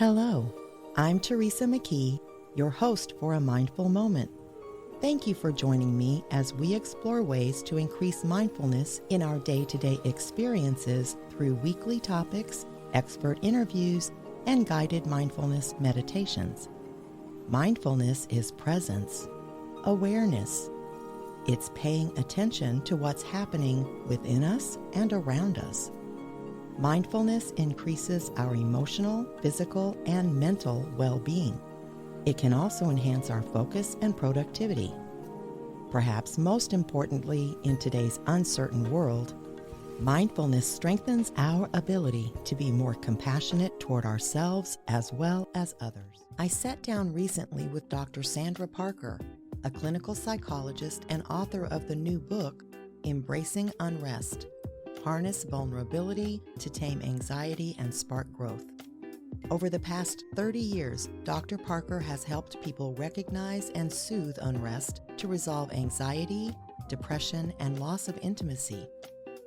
Hello, I'm Teresa McKee, your host for A Mindful Moment. Thank you for joining me as we explore ways to increase mindfulness in our day-to-day experiences through weekly topics, expert interviews, and guided mindfulness meditations. Mindfulness is presence, awareness. It's paying attention to what's happening within us and around us. Mindfulness increases our emotional, physical, and mental well-being. It can also enhance our focus and productivity. Perhaps most importantly, in today's uncertain world, mindfulness strengthens our ability to be more compassionate toward ourselves as well as others. I sat down recently with Dr. Sandra Parker, a clinical psychologist and author of the new book, Embracing Unrest: Harness Vulnerability to Tame Anxiety and Spark Growth. Over the past 30 years, Dr. Parker has helped people recognize and soothe unrest to resolve anxiety, depression, and loss of intimacy.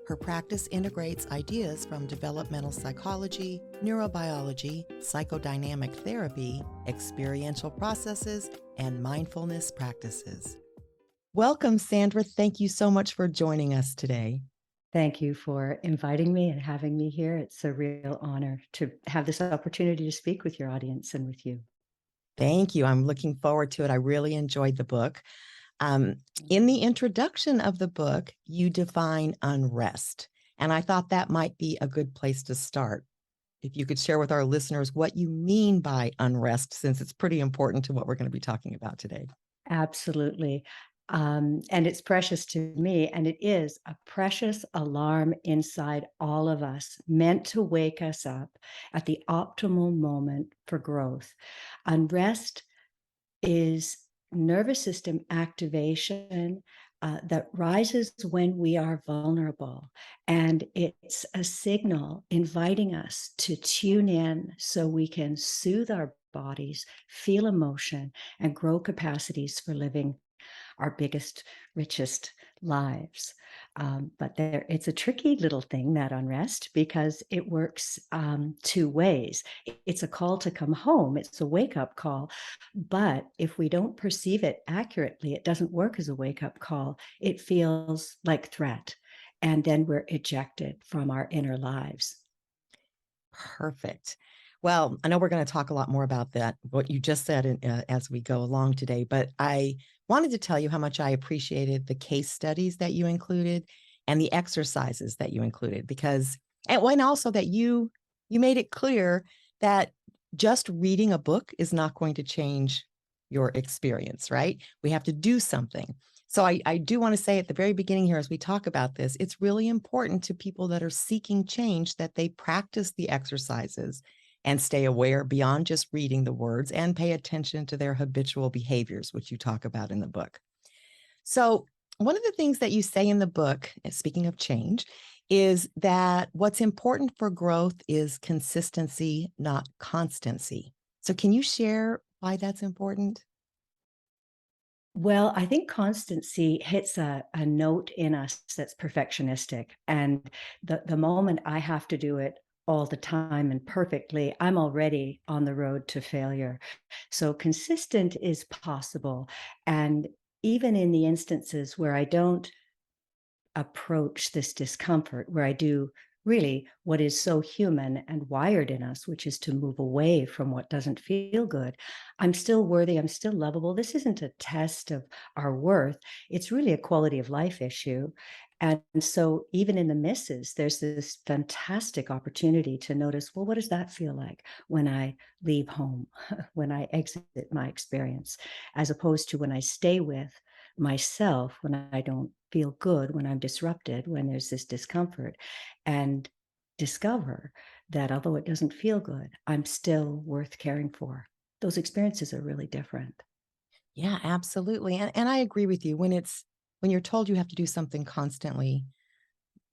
Her practice integrates ideas from developmental psychology, neurobiology, psychodynamic therapy, experiential processes, and mindfulness practices. Welcome, Sandra. Thank you so much for joining us today. Thank you for inviting me and having me here. It's a real honor to have this opportunity to speak with your audience and with you. Thank you. I'm looking forward to it. I really enjoyed the book. In the introduction of the book, you define unrest, and I thought that might be a good place to start. If you could share with our listeners what you mean by unrest, since it's pretty important to what we're going to be talking about today. Absolutely. And it's precious to me, and it is a precious alarm inside all of us, meant to wake us up at the optimal moment for growth. Unrest is nervous system activation that rises when we are vulnerable. And it's a signal inviting us to tune in so we can soothe our bodies, feel emotion, and grow capacities for living our biggest, richest lives. But it's a tricky little thing, that unrest, because it works two ways. It's a call to come home. It's a wake-up call. But if we don't perceive it accurately, it doesn't work as a wake-up call. It feels like threat. And then we're ejected from our inner lives. Perfect. Well, I know we're going to talk a lot more about that, what you just said as we go along today, but I wanted to tell you how much I appreciated the case studies that you included and the exercises that you included, because, and also that you made it clear that just reading a book is not going to change your experience, right? We have to do something. So I do want to say at the very beginning here, as we talk about this, it's really important to people that are seeking change that they practice the exercises and stay aware beyond just reading the words and pay attention to their habitual behaviors, which you talk about in the book. So one of the things that you say in the book, speaking of change, is that what's important for growth is consistency, not constancy. So can you share why that's important? Well, I think constancy hits a note in us that's perfectionistic. And the moment I have to do it all the time and perfectly, I'm already on the road to failure. So consistent is possible. And even in the instances where I don't approach this discomfort, where I do really what is so human and wired in us, which is to move away from what doesn't feel good, I'm still worthy, I'm still lovable. This isn't a test of our worth. It's really a quality of life issue. And so even in the misses, there's this fantastic opportunity to notice, well, what does that feel like when I leave home, when I exit my experience, as opposed to when I stay with myself, when I don't feel good, when I'm disrupted, when there's this discomfort, and discover that although it doesn't feel good, I'm still worth caring for. Those experiences are really different. Yeah, absolutely. And I agree with you. When you're told you have to do something constantly,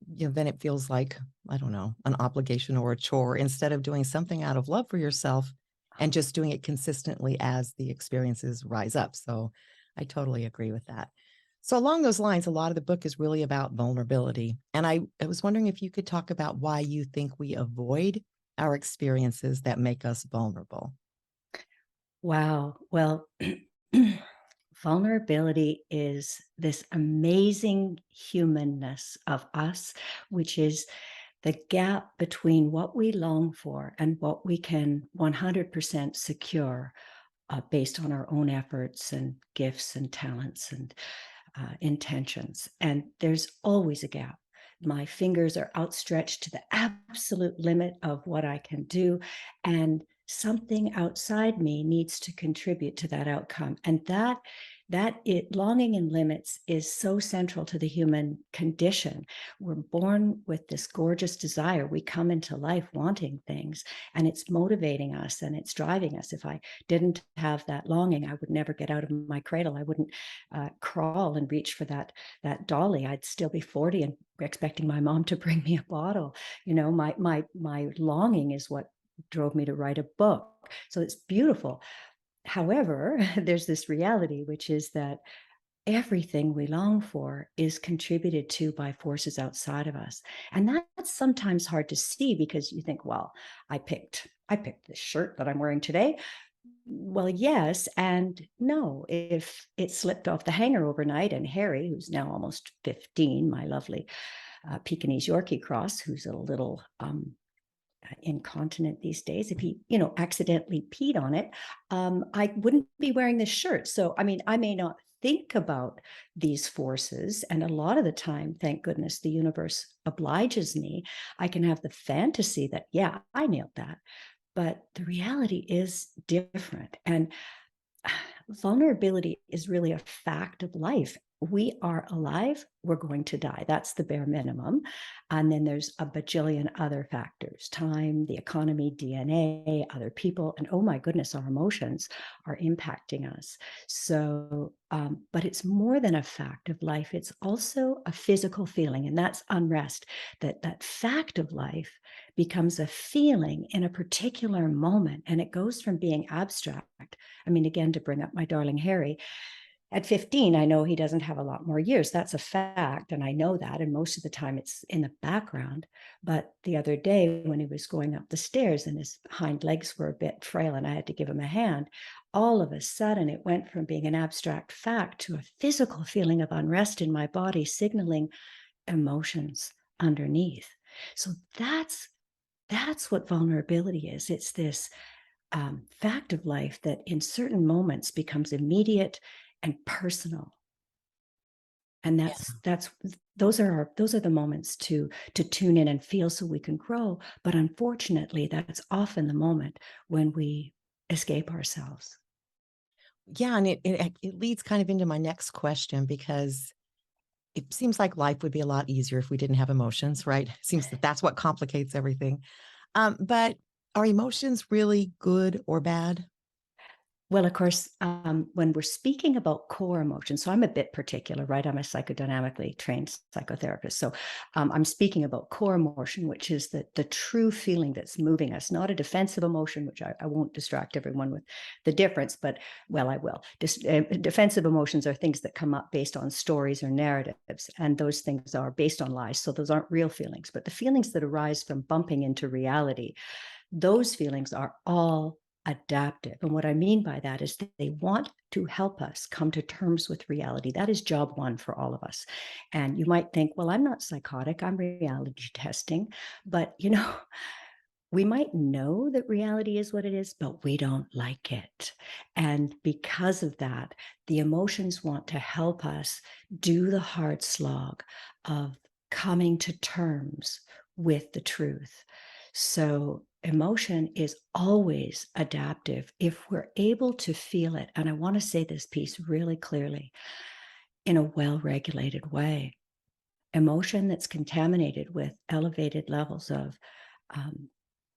then it feels like, I don't know, an obligation or a chore, instead of doing something out of love for yourself and just doing it consistently as the experiences rise up. So I totally agree with that. So along those lines, a lot of the book is really about vulnerability. And I was wondering if you could talk about why you think we avoid our experiences that make us vulnerable? Wow. Well, vulnerability is this amazing humanness of us, which is the gap between what we long for and what we can 100% secure based on our own efforts and gifts and talents and intentions. And there's always a gap. My fingers are outstretched to the absolute limit of what I can do. And something outside me needs to contribute to that outcome. And longing and limits is so central to the human condition. We're born with this gorgeous desire. We come into life wanting things, and it's motivating us and it's driving us. If I didn't have that longing, I would never get out of my cradle. I wouldn't crawl and reach for that dolly. I'd still be 40 and expecting my mom to bring me a bottle. My longing is what drove me to write a book. So it's beautiful. However, there's this reality, which is that everything we long for is contributed to by forces outside of us. And that's sometimes hard to see because you think, well, I picked this shirt that I'm wearing today. Well, yes and no. If it slipped off the hanger overnight and Harry, who's now almost 15, my lovely Pekingese Yorkie cross, who's a little incontinent these days, if he accidentally peed on it, I wouldn't be wearing this shirt. So I mean, I may not think about these forces, and a lot of the time, thank goodness, the universe obliges me. I can have the fantasy that, yeah, I nailed that, but the reality is different. And vulnerability is really a fact of life. We are alive, we're going to die. That's the bare minimum. And then there's a bajillion other factors: time, the economy, DNA, other people. And oh my goodness, our emotions are impacting us. So, but it's more than a fact of life. It's also a physical feeling, and that's unrest. That fact of life becomes a feeling in a particular moment, and it goes from being abstract. I mean, again, to bring up my darling Harry, at 15, I know he doesn't have a lot more years. That's a fact. And I know that. And most of the time it's in the background. But the other day when he was going up the stairs and his hind legs were a bit frail and I had to give him a hand, all of a sudden it went from being an abstract fact to a physical feeling of unrest in my body, signaling emotions underneath. So that's what vulnerability is. It's this fact of life that in certain moments becomes immediate and personal. And those are the moments to tune in and feel so we can grow. But unfortunately, that's often the moment when we escape ourselves. Yeah, and it leads kind of into my next question, because it seems like life would be a lot easier if we didn't have emotions, right? It seems that that's what complicates everything. But are emotions really good or bad? Well, of course, when we're speaking about core emotions, so I'm a bit particular, right? I'm a psychodynamically trained psychotherapist. So I'm speaking about core emotion, which is the true feeling that's moving us, not a defensive emotion, which I won't distract everyone with the difference, but well, I will. Defensive emotions are things that come up based on stories or narratives, and those things are based on lies. So those aren't real feelings, but the feelings that arise from bumping into reality, those feelings are all adaptive. And what I mean by that is that they want to help us come to terms with reality. That is job one for all of us. And you might think, well, I'm not psychotic, I'm reality testing. But, we might know that reality is what it is, but we don't like it. And because of that, the emotions want to help us do the hard slog of coming to terms with the truth. So emotion is always adaptive if we're able to feel it. And I want to say this piece really clearly: in a well-regulated way. Emotion that's contaminated with elevated levels of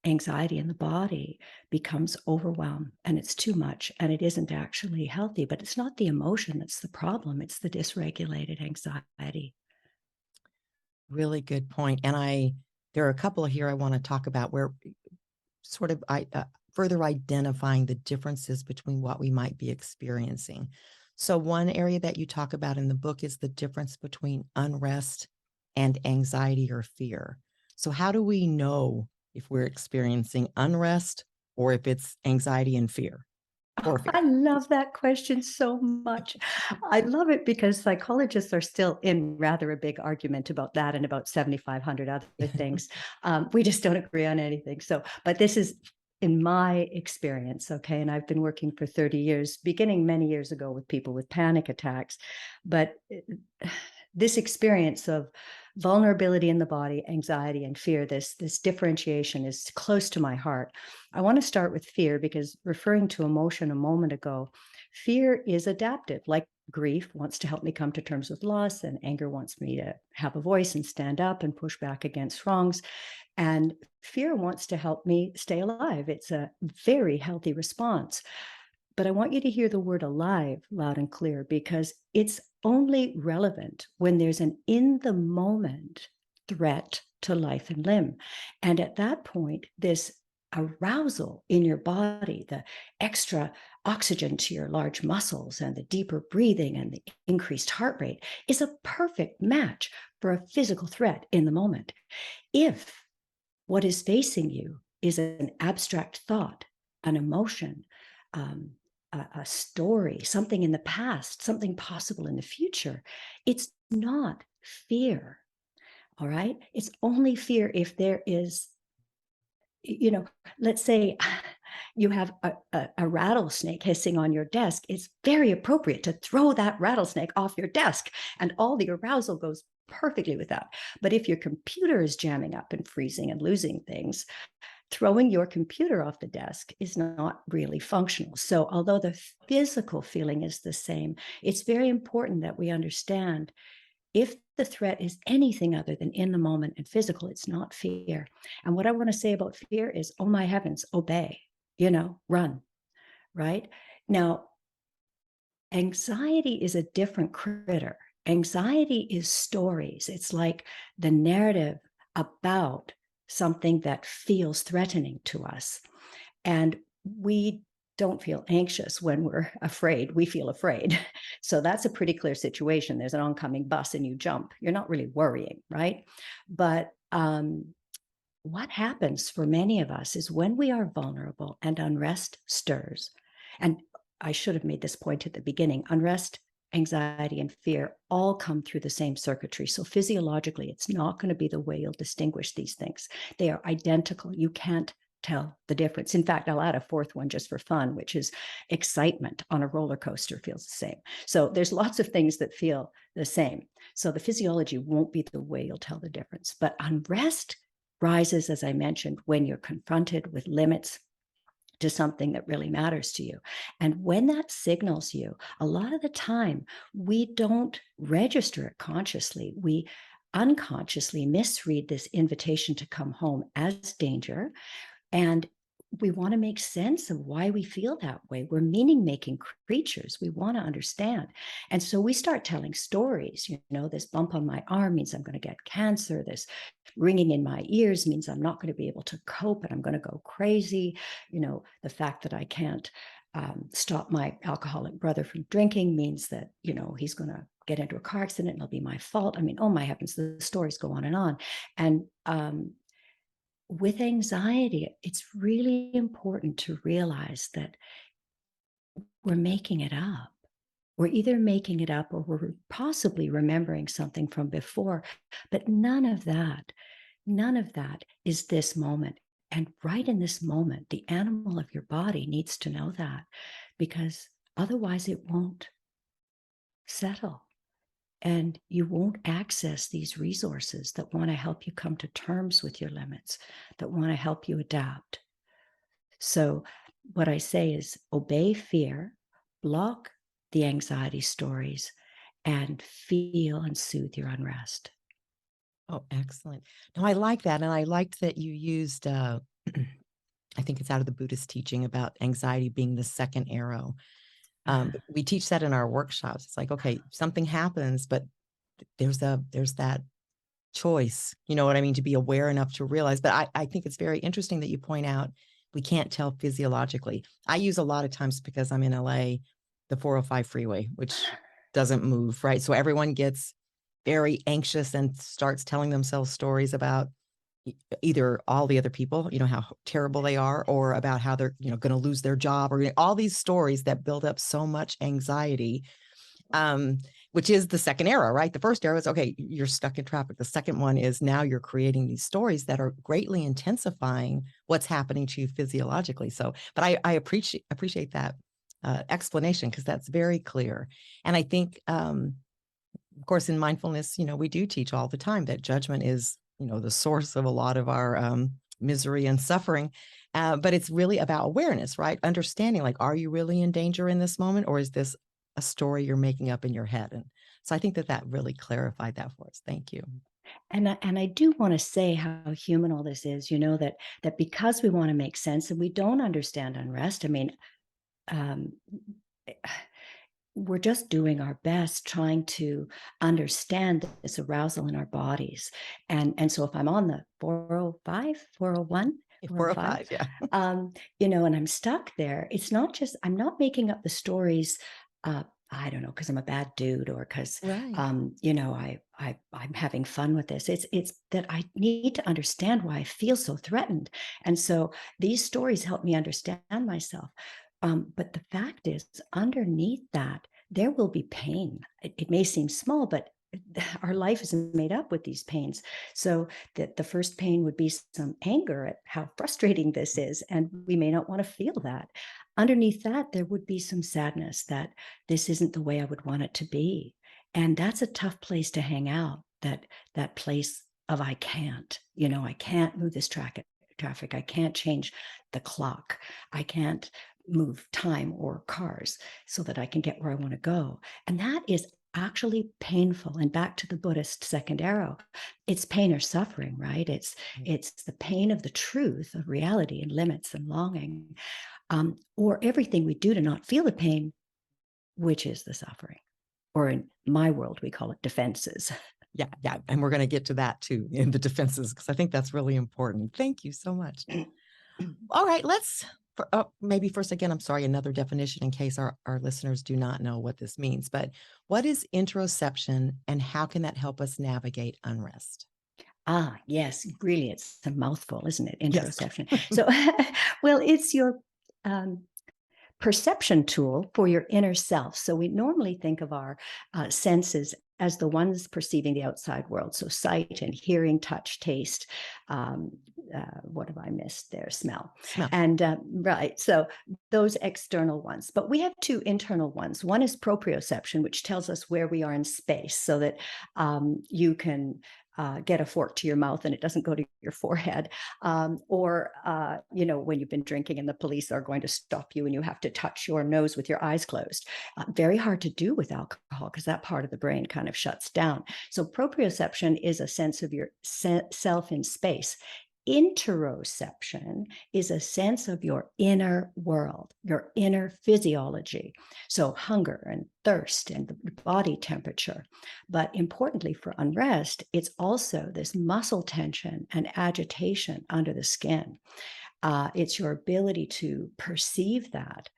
anxiety in the body becomes overwhelm, and it's too much, and it isn't actually healthy. But it's not the emotion that's the problem, it's the dysregulated anxiety. Really good point. And there are a couple here I want to talk about where sort of further identifying the differences between what we might be experiencing. So one area that you talk about in the book is the difference between unrest and anxiety or fear. So how do we know if we're experiencing unrest or if it's anxiety and fear or I fear? love that question so much. I love it because psychologists are still in rather a big argument about that and about 7,500 other things. We just don't agree on anything. So, but this is in my experience, okay, and I've been working for 30 years, beginning many years ago with people with panic attacks. But this experience of vulnerability in the body, anxiety and fear, this differentiation is close to my heart. I want to start with fear because, referring to emotion a moment ago, fear is adaptive. Like grief wants to help me come to terms with loss, and anger wants me to have a voice and stand up and push back against wrongs. And fear wants to help me stay alive. It's a very healthy response. But I want you to hear the word alive loud and clear, because it's only relevant when there's an in the moment threat to life and limb. And at that point, this arousal in your body, the extra oxygen to your large muscles and the deeper breathing and the increased heart rate, is a perfect match for a physical threat in the moment. If what is facing you is an abstract thought, an emotion, a story, something in the past, something possible in the future, it's not fear. All right. It's only fear if there is, let's say you have a rattlesnake hissing on your desk. It's very appropriate to throw that rattlesnake off your desk, and all the arousal goes perfectly with that. But if your computer is jamming up and freezing and losing things, throwing your computer off the desk is not really functional. So although the physical feeling is the same, it's very important that we understand, if the threat is anything other than in the moment and physical, it's not fear. And what I want to say about fear is, oh my heavens, obey, run, right? Now, anxiety is a different critter. Anxiety is stories. It's like the narrative about something that feels threatening to us. And we don't feel anxious when we're afraid. We feel afraid. So that's a pretty clear situation. There's an oncoming bus and you jump. You're not really worrying, right? But what happens for many of us is, when we are vulnerable and unrest stirs, and I should have made this point at the beginning, unrest, anxiety, and fear all come through the same circuitry. So physiologically, it's not going to be the way you'll distinguish these things. They are identical. You can't tell the difference. In fact, I'll add a fourth one just for fun, which is excitement on a roller coaster feels the same. So there's lots of things that feel the same. So the physiology won't be the way you'll tell the difference. But unrest rises, as I mentioned, when you're confronted with limits to something that really matters to you. And when that signals you, a lot of the time, we don't register it consciously. We unconsciously misread this invitation to come home as danger. And we want to make sense of why we feel that way. We're meaning-making creatures. We want to understand. And so we start telling stories. This bump on my arm means I'm going to get cancer. This ringing in my ears means I'm not going to be able to cope and I'm going to go crazy. The fact that I can't stop my alcoholic brother from drinking means that, he's going to get into a car accident and it'll be my fault. I mean, oh my heavens, the stories go on and on. And with anxiety, it's really important to realize that we're making it up. We're either making it up or we're possibly remembering something from before, but none of that is this moment. And right in this moment, the animal of your body needs to know that, because otherwise it won't settle. And you won't access these resources that want to help you come to terms with your limits, that want to help you adapt. So what I say is, obey fear, block the anxiety stories, and feel and soothe your unrest. Oh, excellent. No, I like that. And I liked that you used, I think it's out of the Buddhist teaching about anxiety being the second arrow. But we teach that in our workshops. It's like, okay, something happens, but there's that choice, you know what I mean, to be aware enough to realize. But I think it's very interesting that you point out we can't tell physiologically. I use a lot of times, because I'm in LA, the 405 freeway, which doesn't move, right? So everyone gets very anxious and starts telling themselves stories about, either all the other people, how terrible they are, or about how they're, going to lose their job, or all these stories that build up so much anxiety, which is the second arrow, right? The first arrow is, okay, you're stuck in traffic. The second one is now you're creating these stories that are greatly intensifying what's happening to you physiologically. So, but I appreciate that explanation, because that's very clear. And I think, of course, in mindfulness, we do teach all the time that judgment is, the source of a lot of our misery and suffering. But it's really about awareness, right? Understanding, like, are you really in danger in this moment, or is this a story you're making up in your head? And so I think that really clarified that for us. Thank you. And I do want to say how human all this is, that because we want to make sense and we don't understand unrest, I mean, um, we're just doing our best trying to understand this arousal in our bodies. And so if I'm on the 405, 401, 405, yeah. and I'm stuck there, it's not just, I'm not making up the stories, I don't know, because I'm a bad dude, or because, Right. I'm having fun with this. It's that I need to understand why I feel so threatened. And so these stories help me understand myself. But the fact is, underneath that, there will be pain. It may seem small, but our life is made up with these pains. So that the first pain would be some anger at how frustrating this is, and we may not want to feel that. Underneath that, there would be some sadness that this isn't the way I would want it to be, and that's a tough place to hang out. That place of I can't move this traffic. I can't change the clock. I can't move time or cars so that I can get where I want to go. And that is actually painful. And back to the Buddhist second arrow, it's pain or suffering, right? It's the pain of the truth of reality and limits and longing, or everything we do to not feel the pain, which is the suffering. Or in my world, we call it defenses. Yeah. And we're going to get to that too, in the defenses, because I think that's really important. Thank you so much. All right, maybe first, again, I'm sorry, another definition in case our listeners do not know what this means, but what is interoception, and how can that help us navigate unrest? Yes, really, it's a mouthful, isn't it? Yes. Interoception. So, well, it's your perception tool for your inner self. So we normally think of our senses as the ones perceiving the outside world. So sight and hearing, touch, taste. What have I missed there? Smell. Smell. And right. So those external ones. But we have two internal ones. One is proprioception, which tells us where we are in space, so that you can get a fork to your mouth and it doesn't go to your forehead. Or when you've been drinking and the police are going to stop you and you have to touch your nose with your eyes closed. Very hard to do with alcohol, because that part of the brain kind of shuts down. So proprioception is a sense of your self in space. Interoception is a sense of your inner world, your inner physiology. So hunger and thirst and the body temperature. But importantly for unrest, it's also this muscle tension and agitation under the skin. It's your ability to perceive that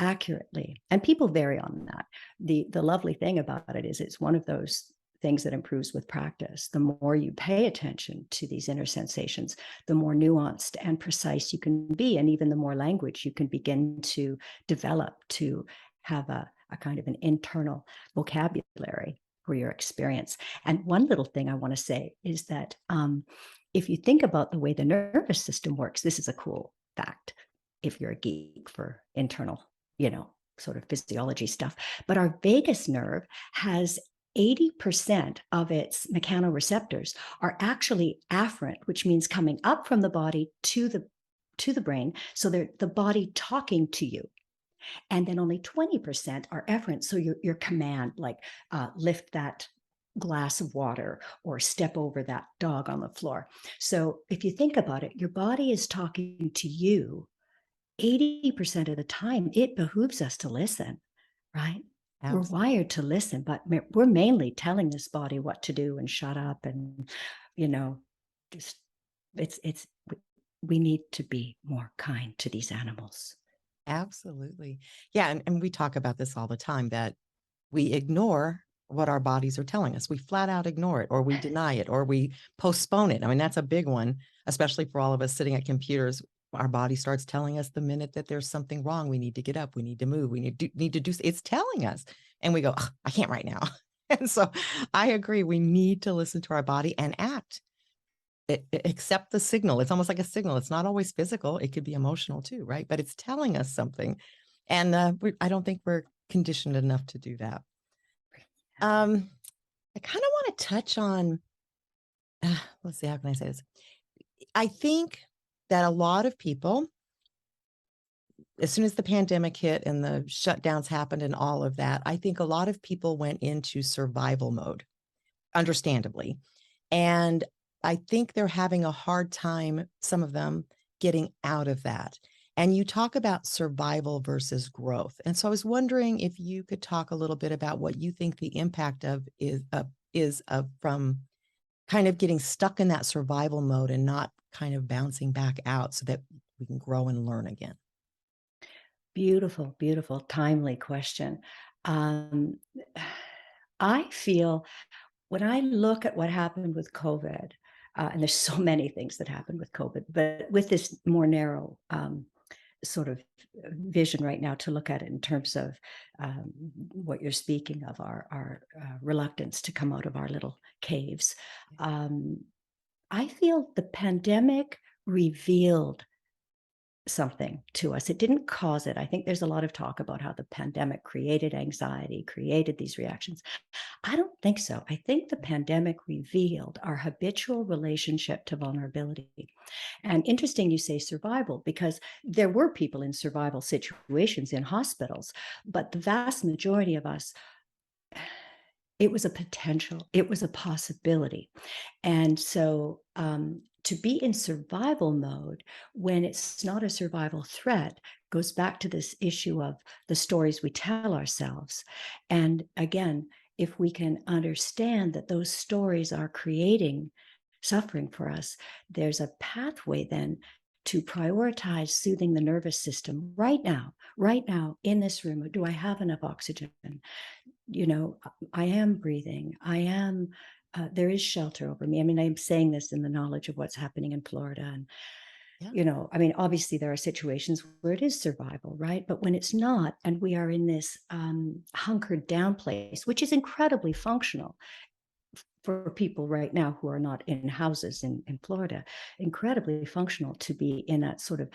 accurately. And people vary on that. The lovely thing about it is it's one of those things that improves with practice. The more you pay attention to these inner sensations, the more nuanced and precise you can be, and even the more language you can begin to develop to have a kind of an internal vocabulary for your experience. And one little thing I want to say is that if you think about the way the nervous system works, this is a cool fact if you're a geek for internal, sort of physiology stuff. But our vagus nerve has 80% of its mechanoreceptors are actually afferent, which means coming up from the body to the brain. So they're the body talking to you. And then only 20% are efferent. So your command, like lift that glass of water or step over that dog on the floor. So if you think about it, your body is talking to you 80% of the time. It behooves us to listen, right? Absolutely. We're wired to listen, but we're mainly telling this body what to do and shut up, and just we need to be more kind to these animals. Absolutely. Yeah. And we talk about this all the time, that we ignore what our bodies are telling us. We flat out ignore it, or we deny it, or we postpone it. I mean, that's a big one, especially for all of us sitting at computers. Our body starts telling us the minute that there's something wrong. We need to get up. We need to move. We need to do. It's telling us, and we go, I can't right now. And so, I agree. We need to listen to our body and act. Accept the signal. It's almost like a signal. It's not always physical. It could be emotional too, right? But it's telling us something, and I don't think we're conditioned enough to do that. I kind of want to touch on, let's see, how can I say this? I think that a lot of people, as soon as the pandemic hit and the shutdowns happened and all of that, I think a lot of people went into survival mode, understandably. And I think they're having a hard time, some of them, getting out of that. And you talk about survival versus growth. And so I was wondering if you could talk a little bit about what you think the impact of is from kind of getting stuck in that survival mode and not kind of bouncing back out so that we can grow and learn again. Beautiful, beautiful, timely question. Um, I feel when I look at what happened with COVID, and there's so many things that happened with COVID, but with this more narrow sort of vision right now to look at it in terms of what you're speaking of, our reluctance to come out of our little caves. I feel the pandemic revealed something to us. It didn't cause it. I think there's a lot of talk about how the pandemic created anxiety, created these reactions. I don't think so. I think the pandemic revealed our habitual relationship to vulnerability. And interesting you say survival, because there were people in survival situations in hospitals, but the vast majority of us, it was a potential, it was a possibility. And so to be in survival mode when it's not a survival threat goes back to this issue of the stories we tell ourselves. And again, if we can understand that those stories are creating suffering for us, there's a pathway then to prioritize soothing the nervous system right now in this room. Do I have enough oxygen? I am breathing. There is shelter over me. I mean, I'm saying this in the knowledge of what's happening in Florida. And, Yeah. obviously there are situations where it is survival, right? But when it's not, and we are in this hunkered down place, which is incredibly functional for people right now who are not in houses in Florida, incredibly functional to be in that sort of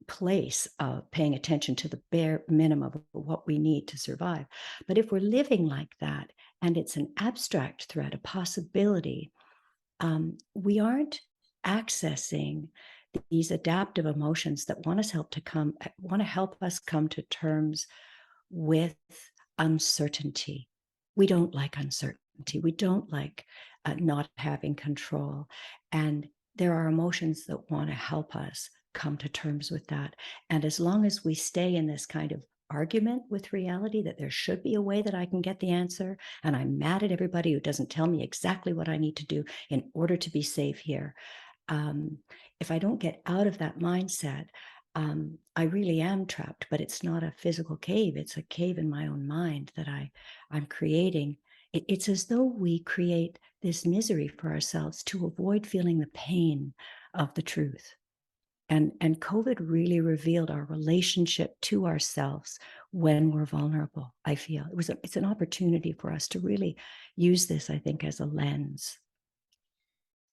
place of paying attention to the bare minimum of what we need to survive. But if we're living like that, and it's an abstract threat, a possibility, we aren't accessing these adaptive emotions that want to help us come to terms with uncertainty. We don't like uncertainty. We don't like not having control. And there are emotions that want to help us come to terms with that. And as long as we stay in this kind of argument with reality that there should be a way that I can get the answer, and I'm mad at everybody who doesn't tell me exactly what I need to do in order to be safe here. If I don't get out of that mindset, I really am trapped, but it's not a physical cave. It's a cave in my own mind that I'm creating. It's as though we create this misery for ourselves to avoid feeling the pain of the truth. And COVID really revealed our relationship to ourselves when we're vulnerable. I feel it's an opportunity for us to really use this, I think, as a lens.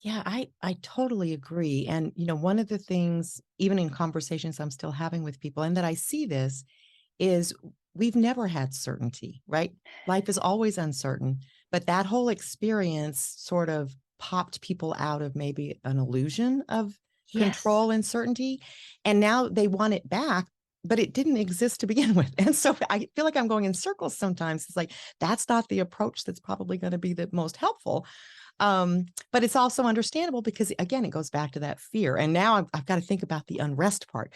Yeah, I totally agree. And, one of the things, even in conversations I'm still having with people, and that I see this, is we've never had certainty, right? Life is always uncertain. But that whole experience sort of popped people out of maybe an illusion of control and certainty. And now they want it back, but it didn't exist to begin with. And so I feel like I'm going in circles sometimes. It's like, that's not the approach that's probably going to be the most helpful. But it's also understandable because, again, it goes back to that fear. And now I've got to think about the unrest part.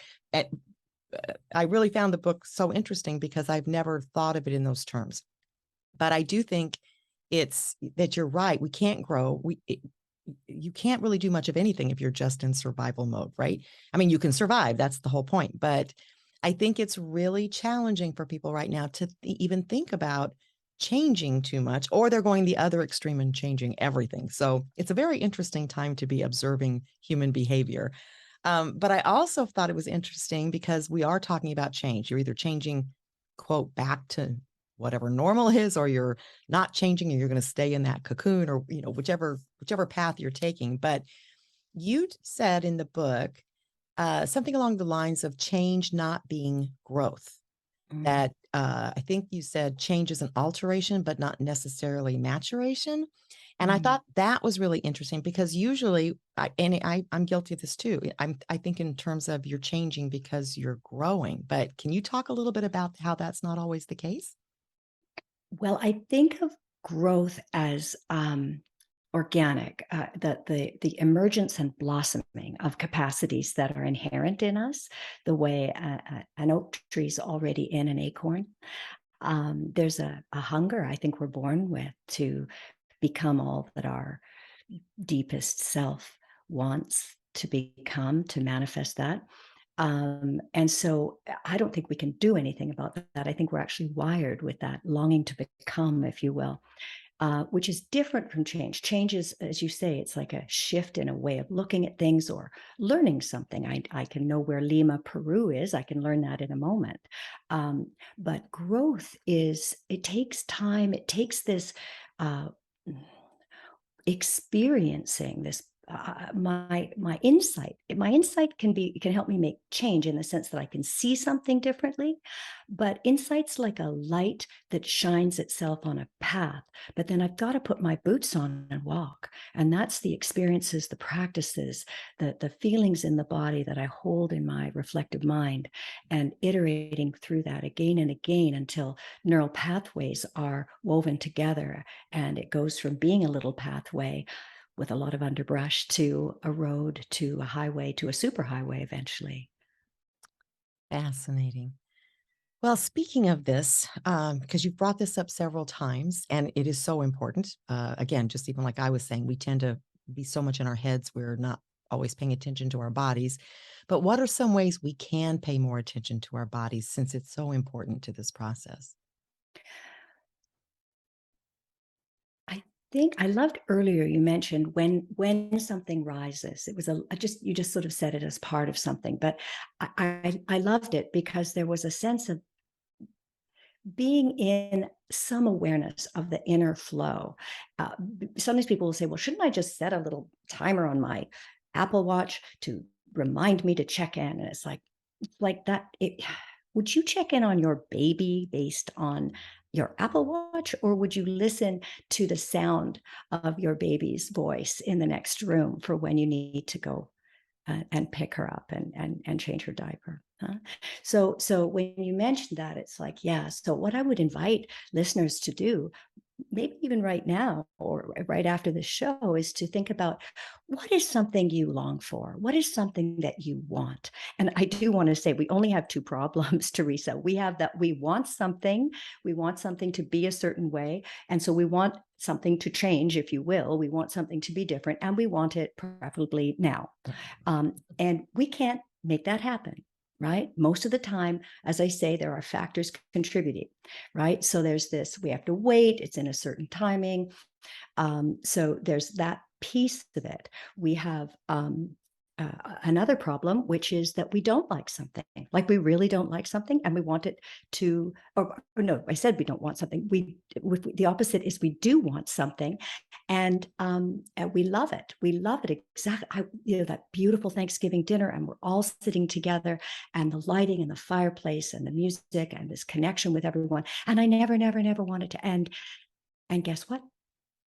I really found the book so interesting because I've never thought of it in those terms. But I do think it's that you're right. We can't grow. You can't really do much of anything if you're just in survival mode, right? I mean, you can survive. That's the whole point. But I think it's really challenging for people right now to even think about changing too much, or they're going the other extreme and changing everything. So it's a very interesting time to be observing human behavior. But I also thought it was interesting because we are talking about change. You're either changing, quote, back to whatever normal is, or you're not changing and you're going to stay in that cocoon, or whichever path you're taking. But you said in the book something along the lines of change not being growth. Mm, That I think you said change is an alteration, but not necessarily maturation. And I mm. thought that was really interesting because usually, I'm guilty of this too. I think in terms of you're changing because you're growing. But can you talk a little bit about how that's not always the case? Well, I think of growth as organic, the emergence and blossoming of capacities that are inherent in us, the way an oak tree is already in an acorn. There's a hunger I think we're born with to become all that our deepest self wants to become, to manifest that. And so I don't think we can do anything about that. I think we're actually wired with that longing to become, if you will, which is different from change. Change is, as you say, it's like a shift in a way of looking at things or learning something. I can know where Lima, Peru is. I can learn that in a moment. But growth it takes time. It takes this uh, experiencing this my insight can help me make change in the sense that I can see something differently, but insight's like a light that shines itself on a path, but then I've got to put my boots on and walk, and that's the experiences, the practices, the feelings in the body that I hold in my reflective mind, and iterating through that again and again until neural pathways are woven together, and it goes from being a little pathway with a lot of underbrush to a road to a highway to a superhighway eventually. Fascinating. Well, speaking of this, because you've brought this up several times, and it is so important. Again, just even like I was saying, we tend to be so much in our heads, we're not always paying attention to our bodies. But what are some ways we can pay more attention to our bodies since it's so important to this process? I think I loved earlier you mentioned when something rises. It was just you just sort of said it as part of something, but I loved it because there was a sense of being in some awareness of the inner flow. Sometimes people will say, well, shouldn't I just set a little timer on my Apple Watch to remind me to check in? And it's like that. Would you check in on your baby based on your Apple Watch, or would you listen to the sound of your baby's voice in the next room for when you need to go and pick her up and change her diaper? Huh? So when you mentioned that, it's like, yeah. So what I would invite listeners to do, maybe even right now or right after the show, is to think about what is something you long for? What is something that you want? And I do want to say we only have two problems, Teresa. We have that we want something to be a certain way. And so we want something to change, if you will. We want something to be different, and we want it preferably now. And we can't make that happen. Right. Most of the time, as I say, there are factors contributing. Right. So there's this, we have to wait. It's in a certain timing. So there's that piece of it. We have another problem, which is that we don't like something, like we really don't like something, and we want it to, or no, I said we don't want something. The opposite is we do want something, and we love it. We love it exactly. That beautiful Thanksgiving dinner, and we're all sitting together, and the lighting and the fireplace and the music and this connection with everyone. And I never, never, never want it to end. And guess what?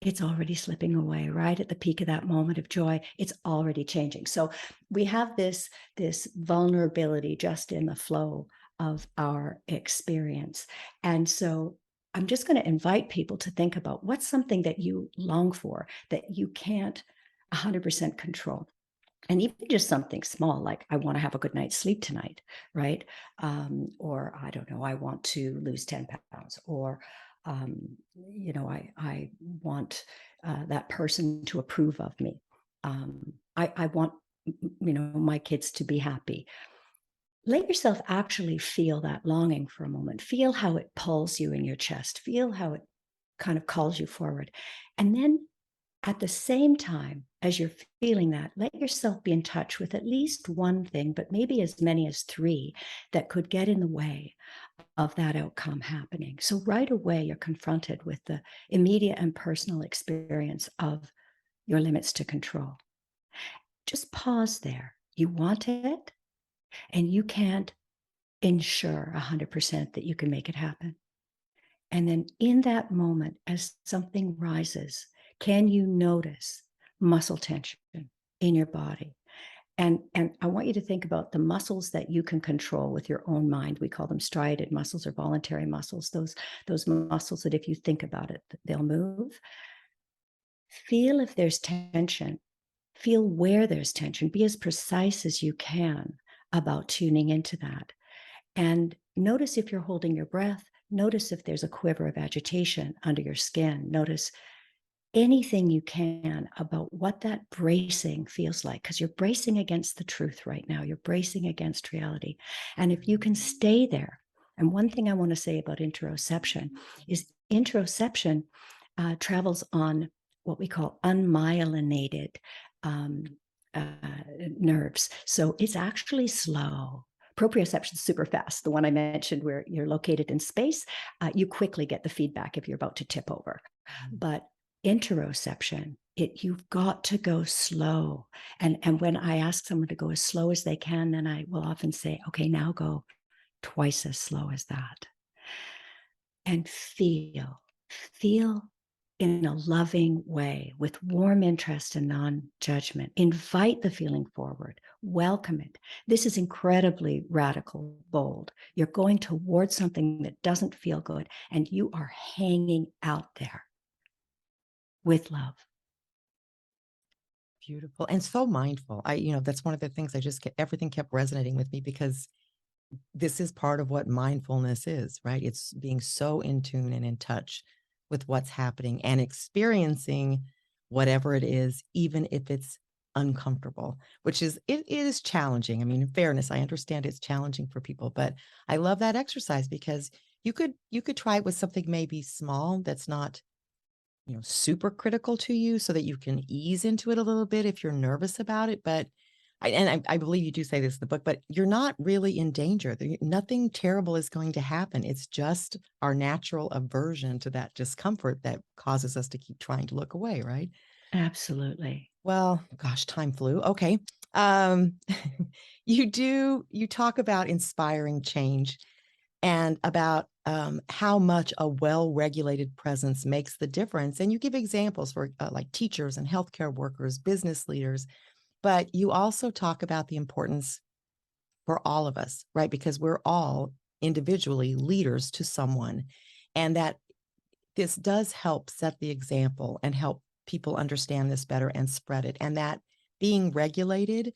It's already slipping away right at the peak of that moment of joy. It's already changing. So we have this vulnerability just in the flow of our experience. And so I'm just going to invite people to think about what's something that you long for that you can't 100% control. And even just something small, like I want to have a good night's sleep tonight, right? Or I don't know, I want to lose 10 pounds, or I want that person to approve of me. I want, my kids to be happy. Let yourself actually feel that longing for a moment. Feel how it pulls you in your chest. Feel how it kind of calls you forward. And then at the same time as you're feeling that, let yourself be in touch with at least one thing, but maybe as many as three that could get in the way of that outcome happening. So right away, you're confronted with the immediate and personal experience of your limits to control. Just pause there. You want it, and you can't ensure 100% that you can make it happen. And then in that moment, as something rises, can you notice muscle tension in your body? And I want you to think about the muscles that you can control with your own mind. We call them striated muscles or voluntary muscles. Those muscles that if you think about it, they'll move. Feel if there's tension. Feel where there's tension. Be as precise as you can about tuning into that. And notice if you're holding your breath. Notice if there's a quiver of agitation under your skin. Notice anything you can about what that bracing feels like, because you're bracing against the truth right now. You're bracing against reality. And if you can stay there, and one thing I want to say about interoception is interoception travels on what we call unmyelinated um, nerves. So it's actually slow. Proprioception is super fast. The one I mentioned where you're located in space, you quickly get the feedback if you're about to tip over. But interoception, you've got to go slow. And when I ask someone to go as slow as they can, then I will often say, okay, now go twice as slow as that. And feel in a loving way with warm interest and non-judgment. Invite the feeling forward. Welcome it. This is incredibly radical, bold. You're going towards something that doesn't feel good, and you are hanging out there with love. Beautiful. And so mindful. That's one of the things everything kept resonating with me because this is part of what mindfulness is, right? It's being so in tune and in touch with what's happening and experiencing whatever it is, even if it's uncomfortable, it is challenging. I mean, in fairness, I understand it's challenging for people, but I love that exercise because you could try it with something maybe small that's not super critical to you so that you can ease into it a little bit if you're nervous about it. But I believe you do say this in the book, but you're not really in danger. Nothing terrible is going to happen. It's just our natural aversion to that discomfort that causes us to keep trying to look away, right? Absolutely. Well, gosh, time flew. Okay. Um, you talk about inspiring change and about how much a well-regulated presence makes the difference. And you give examples for like teachers and healthcare workers, business leaders, but you also talk about the importance for all of us, right? Because we're all individually leaders to someone, and that this does help set the example and help people understand this better and spread it. And that being regulated,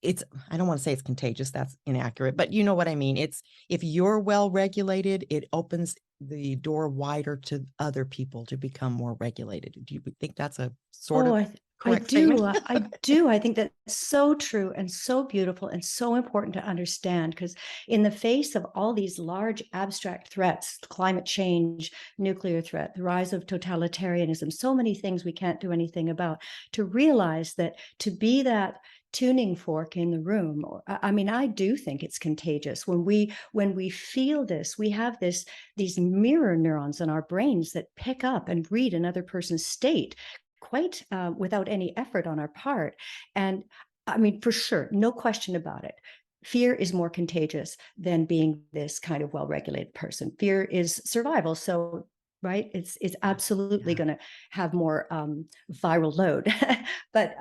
it's, I don't want to say it's contagious, that's inaccurate, but you know what I mean. It's, if you're well regulated, it opens the door wider to other people to become more regulated. Do you think that's a sort Oh, of I correct statement? do. I do. I think that's so true and so beautiful and so important to understand, because in the face of all these large abstract threats, climate change, nuclear threat, the rise of totalitarianism, so many things we can't do anything about, to realize that to be that tuning fork in the room, I mean, I do think it's contagious. When we feel this, we have these mirror neurons in our brains that pick up and read another person's state quite without any effort on our part. And I mean, for sure, no question about it. Fear is more contagious than being this kind of well-regulated person. Fear is survival. So, right, it's absolutely going to have more viral load. But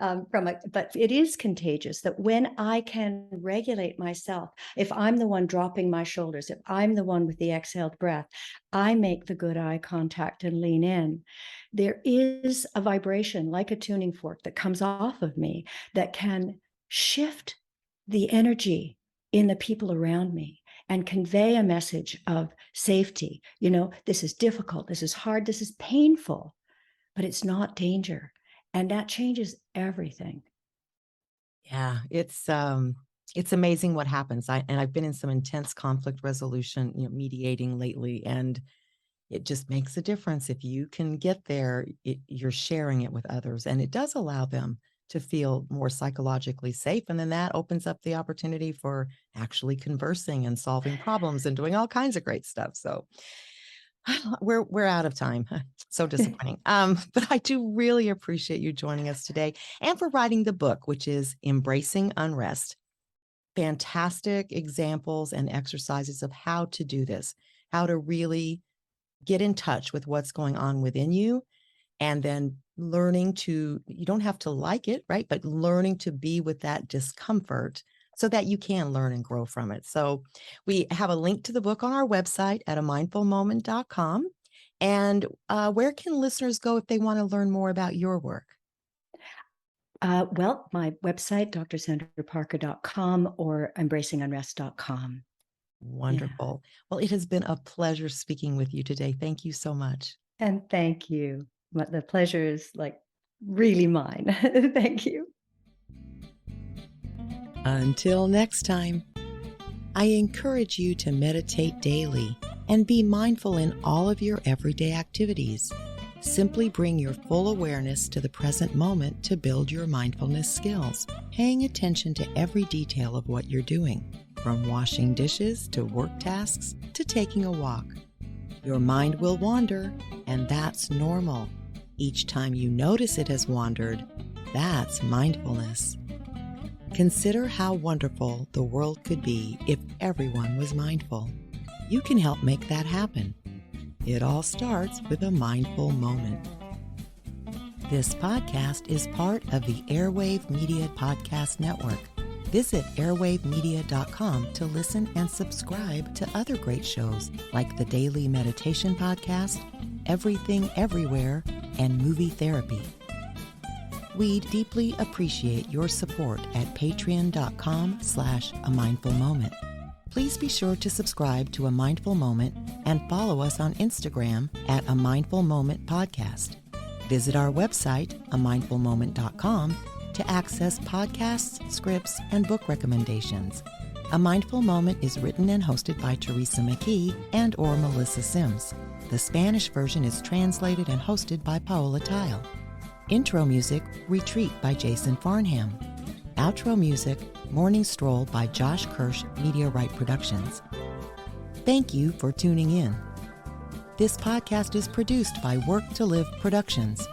but it is contagious that when I can regulate myself, if I'm the one dropping my shoulders, if I'm the one with the exhaled breath, I make the good eye contact and lean in, there is a vibration like a tuning fork that comes off of me that can shift the energy in the people around me and convey a message of safety. This is difficult, this is hard, this is painful, but it's not danger. And that changes everything. Yeah, it's amazing what happens. I've been in some intense conflict resolution, mediating lately, and it just makes a difference. If you can get there, you're sharing it with others, and it does allow them to feel more psychologically safe. And then that opens up the opportunity for actually conversing and solving problems and doing all kinds of great stuff. So we're out of time. So disappointing. But I do really appreciate you joining us today and for writing the book, which is Embracing Unrest. Fantastic examples and exercises of how to do this, how to really get in touch with what's going on within you, and then learning to, you don't have to like it, right? But learning to be with that discomfort so that you can learn and grow from it. So we have a link to the book on our website at amindfulmoment.com. And where can listeners go if they want to learn more about your work? Well, my website, drsandraparker.com or embracingunrest.com. Wonderful. Yeah. Well, it has been a pleasure speaking with you today. Thank you so much. And thank you. The pleasure is really mine. Thank you. Until next time, I encourage you to meditate daily and be mindful in all of your everyday activities. Simply bring your full awareness to the present moment to build your mindfulness skills, paying attention to every detail of what you're doing, from washing dishes to work tasks to taking a walk. Your mind will wander, and that's normal. Each time you notice it has wandered, that's mindfulness. Consider how wonderful the world could be if everyone was mindful. You can help make that happen. It all starts with a mindful moment. This podcast is part of the Airwave Media Podcast Network. Visit airwavemedia.com to listen and subscribe to other great shows like the Daily Meditation Podcast, Everything Everywhere, and Movie Therapy. We deeply appreciate your support at patreon.com/amindfulmoment. Please be sure to subscribe to A Mindful Moment and follow us on Instagram at A Mindful Moment Podcast. Visit our website, amindfulmoment.com, to access podcasts, scripts, and book recommendations. A Mindful Moment is written and hosted by Teresa McKee and/or Melissa Sims. The Spanish version is translated and hosted by Paola Tile. Intro music, Retreat by Jason Farnham. Outro music, Morning Stroll by Josh Kirsch, Media Right Productions. Thank you for tuning in. This podcast is produced by Work to Live Productions.